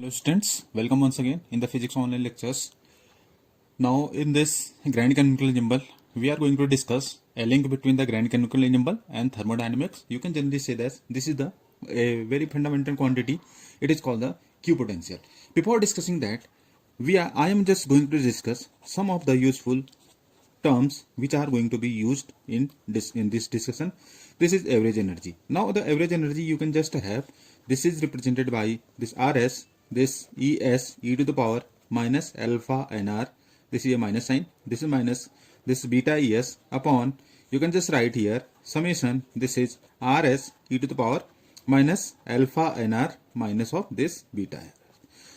Hello students, welcome once again in the physics online lectures. Now in this grand canonical ensemble, we are going to discuss a link between the grand canonical ensemble and thermodynamics. You can generally say that this is a very fundamental quantity. It is called the Q potential. Before discussing that, I am just going to discuss some of the useful terms which are going to be used in this discussion. This is average energy. Now the average energy you can just have, this is represented by this Rs, this Es e to the power minus alpha nr, this is a minus sign, this is minus this beta Es upon, you can just write here summation, this is Rs e to the power minus alpha nr minus of this beta.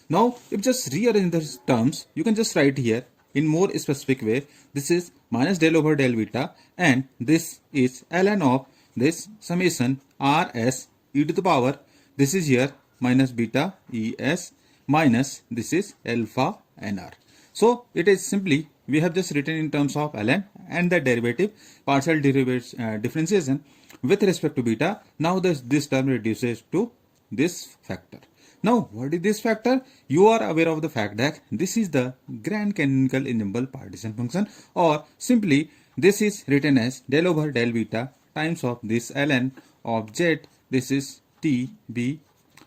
Now if just rearrange the terms, you can just write here in more specific way, this is minus del over del beta and this is ln of this summation Rs e to the power, this is here minus beta Es minus this is alpha nr. So it is simply, we have just written in terms of ln and the derivative, partial differentiation with respect to beta. Now this term reduces to this factor. Now what is this factor? You are aware of the fact that this is the grand canonical ensemble partition function, or simply this is written as del over del beta times of this ln of z, this is T b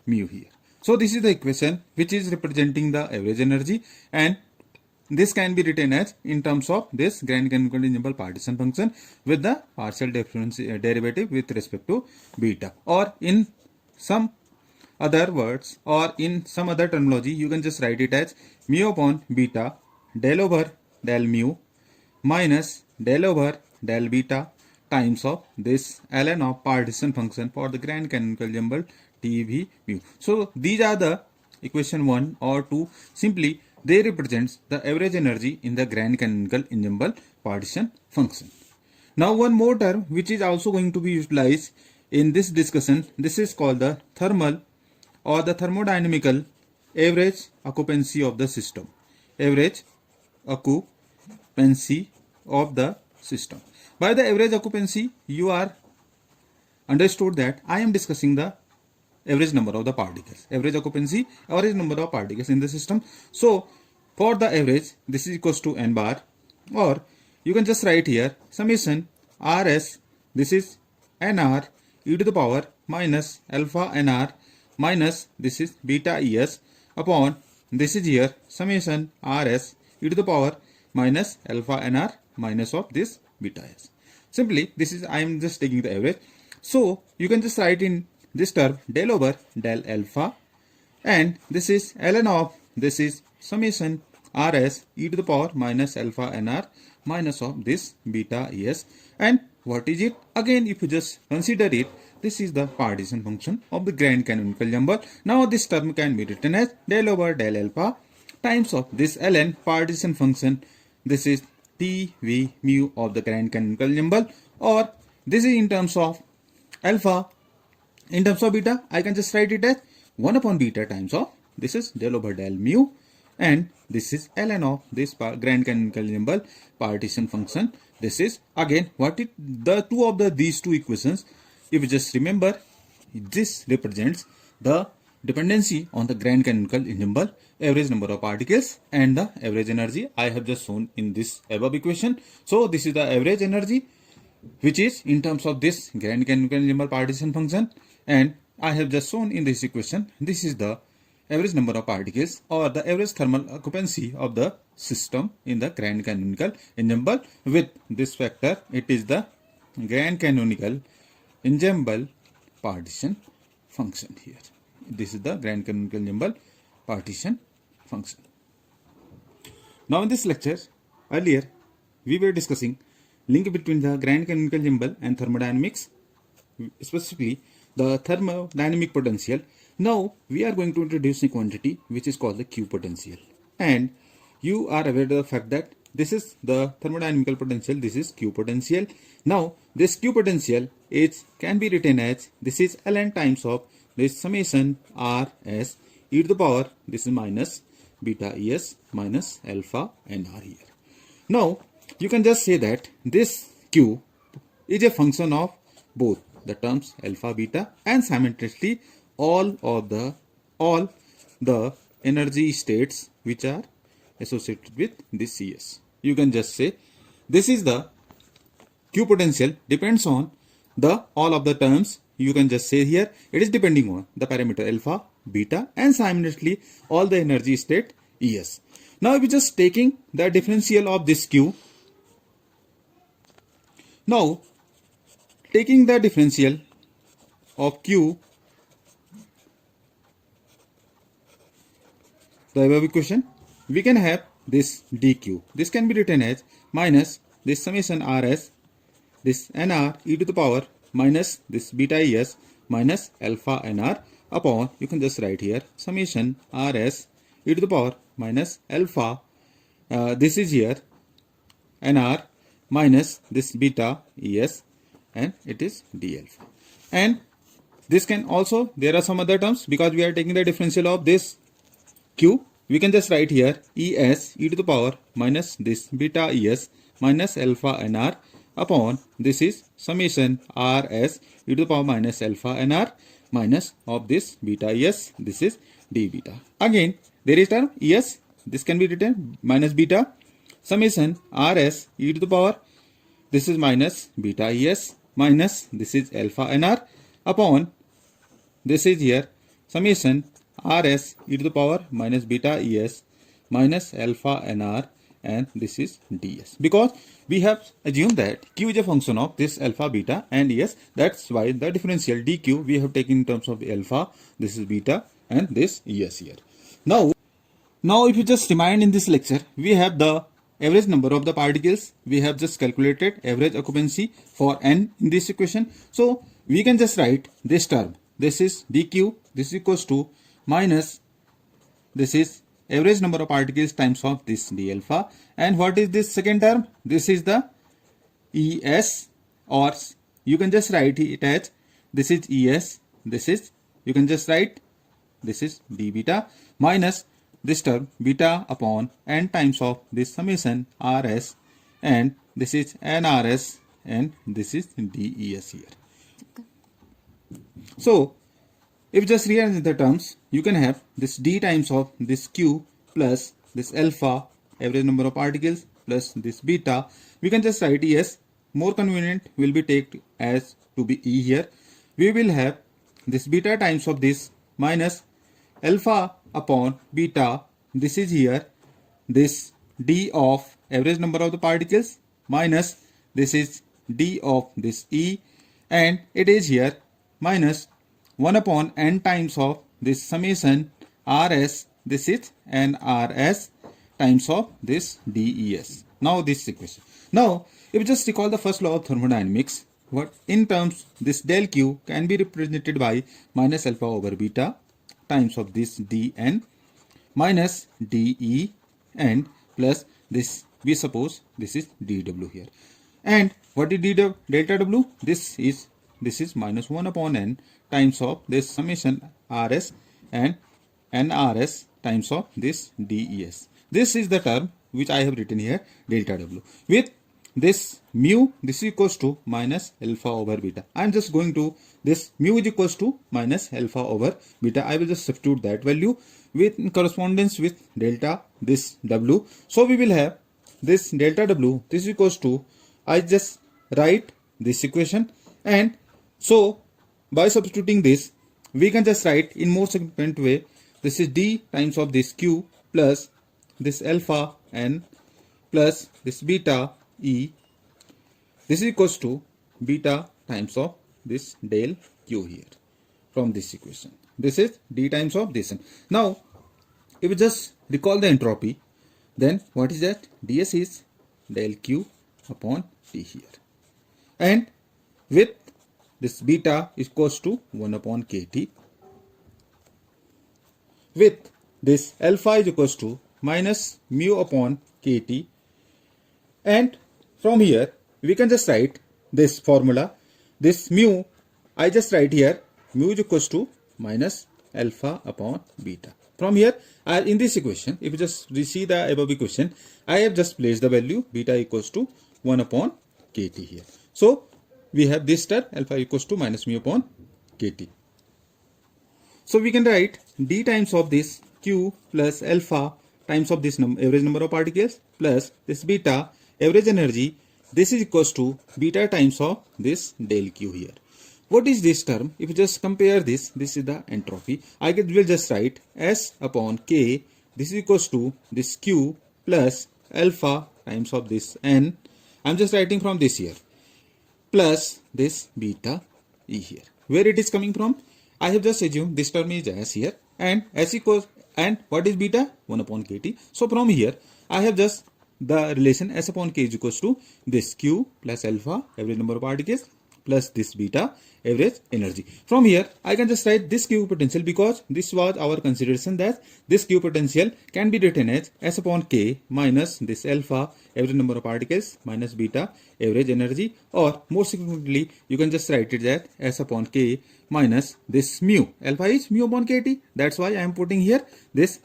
mu here. So this is the equation which is representing the average energy, and this can be written as in terms of this grand canonical ensemble partition function with the partial derivative with respect to beta, or in some other words or in some other terminology you can just write it as mu upon beta del over del mu minus del over del beta times of this ln of partition function for the grand canonical ensemble Tv mu. So these are the equation 1 or 2. Simply they represents the average energy in the grand canonical ensemble partition function. Now one more term which is also going to be utilized in this discussion, this is called the thermal or the thermodynamical average occupancy of the system. Average occupancy of the system. By the average occupancy, you are understood that I am discussing the average number of the particles. Average occupancy, average number of particles in the system. So for the average, this is equals to n bar, or you can just write here summation Rs, this is nr e to the power minus alpha nr minus this is beta Es upon this is here summation Rs e to the power minus alpha nr minus of this beta S. Simply this is, I am just taking the average. So you can just write in this term del over del alpha, and this is ln of this is summation Rs e to the power minus alpha nr minus of this beta Es. And what is it? Again, if you just consider it, this is the partition function of the grand canonical ensemble. Now this term can be written as del over del alpha times of this ln partition function, this is Tv mu of the grand canonical ensemble, or this is in terms of alpha. In terms of beta, I can just write it as 1 upon beta times of this is del over del mu, and this is ln of this grand canonical ensemble partition function. This is again what it, the two of these two equations, if you just remember, this represents the dependency on the grand canonical ensemble, average number of particles and the average energy I have just shown in this above equation. So this is the average energy which is in terms of this grand canonical ensemble partition function, and I have just shown in this equation, this is the average number of particles or the average thermal occupancy of the system in the grand canonical ensemble with this factor. It is the grand canonical ensemble partition function here. This is the grand canonical ensemble partition function. Now in this lecture, earlier we were discussing link between the grand canonical ensemble and thermodynamics, specifically the thermodynamic potential. Now we are going to introduce a quantity which is called the Q potential, and you are aware of the fact that this is the thermodynamical potential, this is Q potential. Now this Q potential can be written as this is ln times of this summation Rs e to the power, this is minus beta Es minus alpha nr here. Now you can just say that this Q is a function of both the terms alpha beta and simultaneously all the energy states which are associated with this Cs. You can just say this is the Q potential depends on the all of the terms. You can just say here it is depending on the parameter alpha, beta, and simultaneously all the energy state Es. Now if you just taking the differential of this Q, now taking the differential of Q, the above equation, we can have this dq. This can be written as minus this summation Rs, this nr e to the power minus this beta Es minus alpha nr upon, you can just write here, summation Rs e to the power minus alpha, this is here nr minus this beta Es, and it is d alpha. And this can also, there are some other terms because we are taking the differential of this Q. We can just write here Es e to the power minus this beta Es minus alpha nr upon, this is summation Rs e to the power minus alpha nr minus of this beta Es, this is d beta. Again there is term Es, this can be written minus beta summation Rs e to the power, this is minus beta Es minus this is alpha nr upon, this is here summation Rs e to the power minus beta Es minus alpha nr, and this is ds. Because we have assumed that Q is a function of this alpha, beta and Es, that's why the differential dq we have taken in terms of alpha, this is beta, and this Es here. Now if you just remind in this lecture, we have the average number of the particles. We have just calculated average occupancy for n in this equation. So we can just write this term, this is dq, this is equals to minus, this is average number of particles times of this d alpha. And what is this second term? This is the Es, or you can just write it as this is Es, this is, you can just write this is d beta minus this term beta upon n times of this summation Rs, and this is nRs, and this is des here. So if just rearrange the terms, you can have this d times of this q plus this alpha, average number of particles, plus this beta. We can just write Es. More convenient will be take as to be E here. We will have this beta times of this minus alpha upon beta. This is here this d of average number of the particles minus this is d of this E, and it is here minus 1 upon n times of this summation Rs, this is nRs times of this des. Now this equation. Now if you just recall the first law of thermodynamics, what in terms this del q can be represented by minus alpha over beta times of this dn minus de, and plus this, we suppose this is dw here. And what is delta w? This is minus 1 upon n times of this summation Rs and nRs times of this des. This is the term which I have written here, delta w. With this mu, this is equals to minus alpha over beta. I am just going to, this mu is equals to minus alpha over beta. I will just substitute that value with in correspondence with delta this w. So we will have this delta w, this is equals to, I just write this equation, and so by substituting this we can just write in more significant way, this is d times of this q plus this alpha n plus this beta E, this is equals to beta times of this del q here from this equation. This is d times of this. Now if you just recall the entropy, then what is that? ds is del q upon t here, and with this beta is equals to 1 upon kt, with this alpha is equals to minus mu upon kt, and from here we can just write this formula, this mu, I just write here mu is equals to minus alpha upon beta. From here in this equation, if you just see the above equation, I have just placed the value beta equals to 1 upon kt here. So we have this term alpha equals to minus mu upon kt. So we can write d times of this q plus alpha times of this average number of particles plus this beta average energy. This is equals to beta times of this del q here. What is this term? If you just compare this is the entropy. Will just write S upon K. This is equals to this Q plus alpha times of this N. I'm just writing from this here. Plus this beta E here. Where it is coming from? I have just assumed this term is S here. And S equals, and what is beta? 1 upon KT. So from here, I have just the relation S upon K is equals to this Q plus alpha, average number of particles, plus this beta, average energy. From here, I can just write this Q potential because this was our consideration that this Q potential can be written as S upon K minus this alpha, average number of particles, minus beta, average energy, or more significantly, you can just write it as S upon K minus this mu. Alpha is mu upon KT. That's why I am putting here, this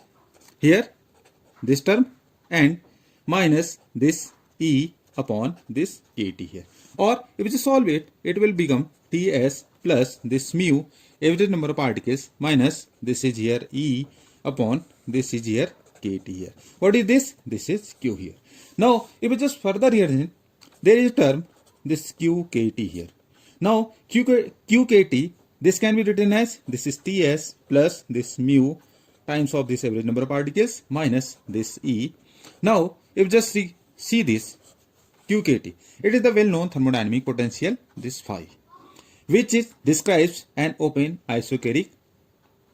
term, and minus this E upon this KT here. Or if you solve it, it will become Ts plus this mu, average number of particles, minus this is here E upon this is here KT here. What is this? This is Q here. Now, if you just further rearrange, there is a term, this QKT here. Now, QKT, this can be written as, this is Ts plus this mu times of this average number of particles minus this E. Now, if you just see this QKT, it is the well-known thermodynamic potential, this phi, which describes an open isochoric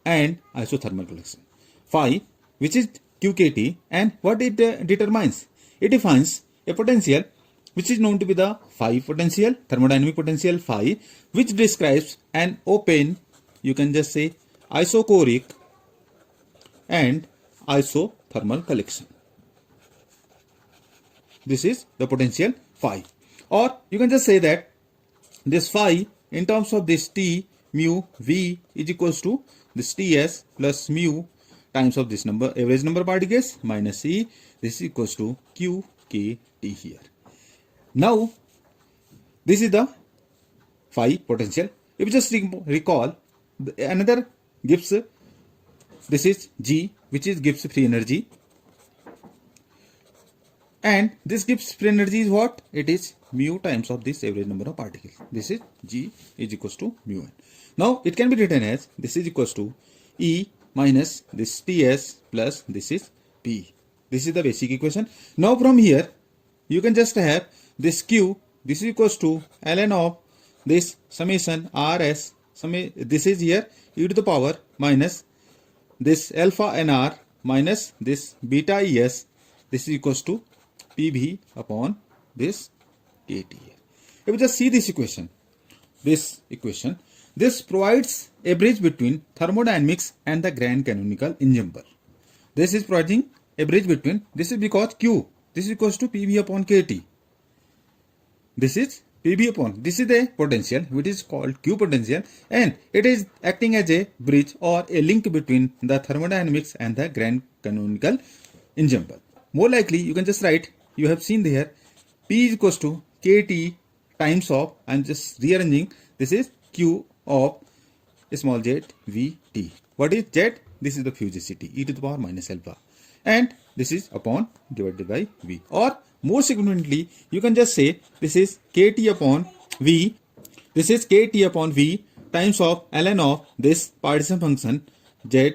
and isothermal collection. Phi, which is QKT, and what it determines? It defines a potential which is known to be the phi potential, thermodynamic potential phi, which describes an open, you can just say, isochoric and isothermal collection. This is the potential phi. Or you can just say that this phi in terms of this T mu V is equals to this Ts plus mu times of this number, average number of particles, minus E. This is equals to QKT here. Now, this is the phi potential. If you just recall, another gives, this is G, which is gives free energy. And this gives free energy is what? It is mu times of this average number of particles. This is G is equals to mu n. Now, it can be written as, this is equals to E minus this Ts plus this is P. This is the basic equation. Now, from here, you can just have this Q, this is equals to ln of this summation Rs, this is here e to the power minus this alpha nr minus this beta Es. This is equals to PV upon this KT. If you just see this equation, this provides a bridge between thermodynamics and the grand canonical ensemble. This is providing a bridge between, this is because Q, this is equals to PV upon KT. This is PV upon, this is the potential which is called Q potential, and it is acting as a bridge or a link between the thermodynamics and the grand canonical ensemble. More likely, you can just write, you have seen there, P is equals to KT times of, I am just rearranging, this is Q of small z Vt. What is Z? This is the fugacity, e to the power minus alpha. And this is upon divided by V. Or more significantly, you can just say this is KT upon V. This is KT upon V times of ln of this partition function Z,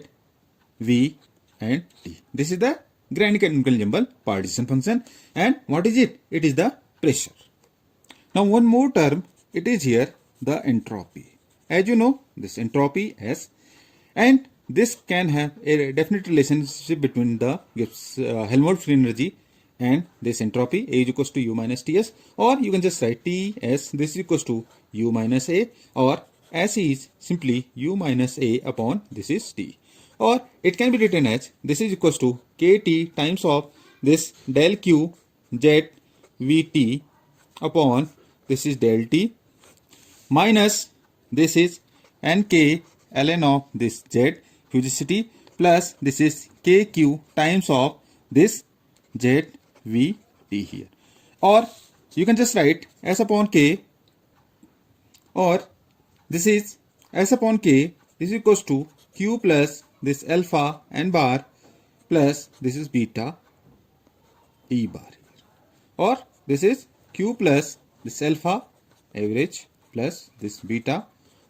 V and T. This is the grand canonical ensemble partition function. And what is it? It is the pressure. Now one more term, it is here the entropy. As you know, this entropy S, and this can have a definite relationship between the Helmholtz free energy and this entropy. A is equals to U minus Ts, or you can just write Ts, this is equals to U minus A, or S is simply U minus A upon this is T. Or it can be written as, this is equals to KT times of this del Q Z Vt upon this is del T minus this is Nk ln of this Z fugacity plus this is Kq times of this Z Vt here. Or you can just write S upon K, or this is S upon K, this is equals to Q plus this alpha n bar plus this is beta E bar here. Or this is Q plus this alpha average plus this beta,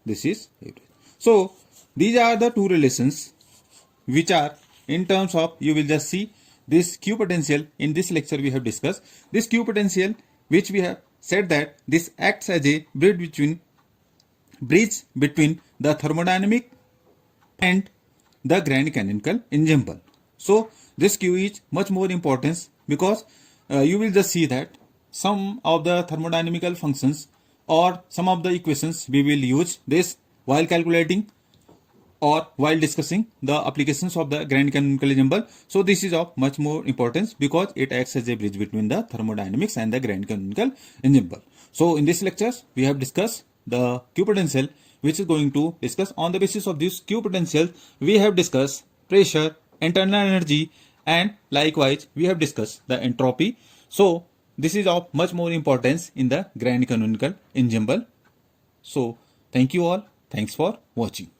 this is average. So these are the two relations which are in terms of, you will just see this Q potential. In this lecture we have discussed this Q potential, which we have said that this acts as a bridge between the thermodynamic and the grand canonical ensemble. So this Q is much more important because you will just see that some of the thermodynamical functions or some of the equations we will use this while calculating or while discussing the applications of the grand canonical ensemble. So this is of much more importance because it acts as a bridge between the thermodynamics and the grand canonical ensemble. So in this lectures we have discussed the Q potential, which is going to discuss on the basis of this Q potential we have discussed pressure, internal energy, and likewise we have discussed the entropy. So this is of much more importance in the grand canonical ensemble. So thank you all. Thanks for watching.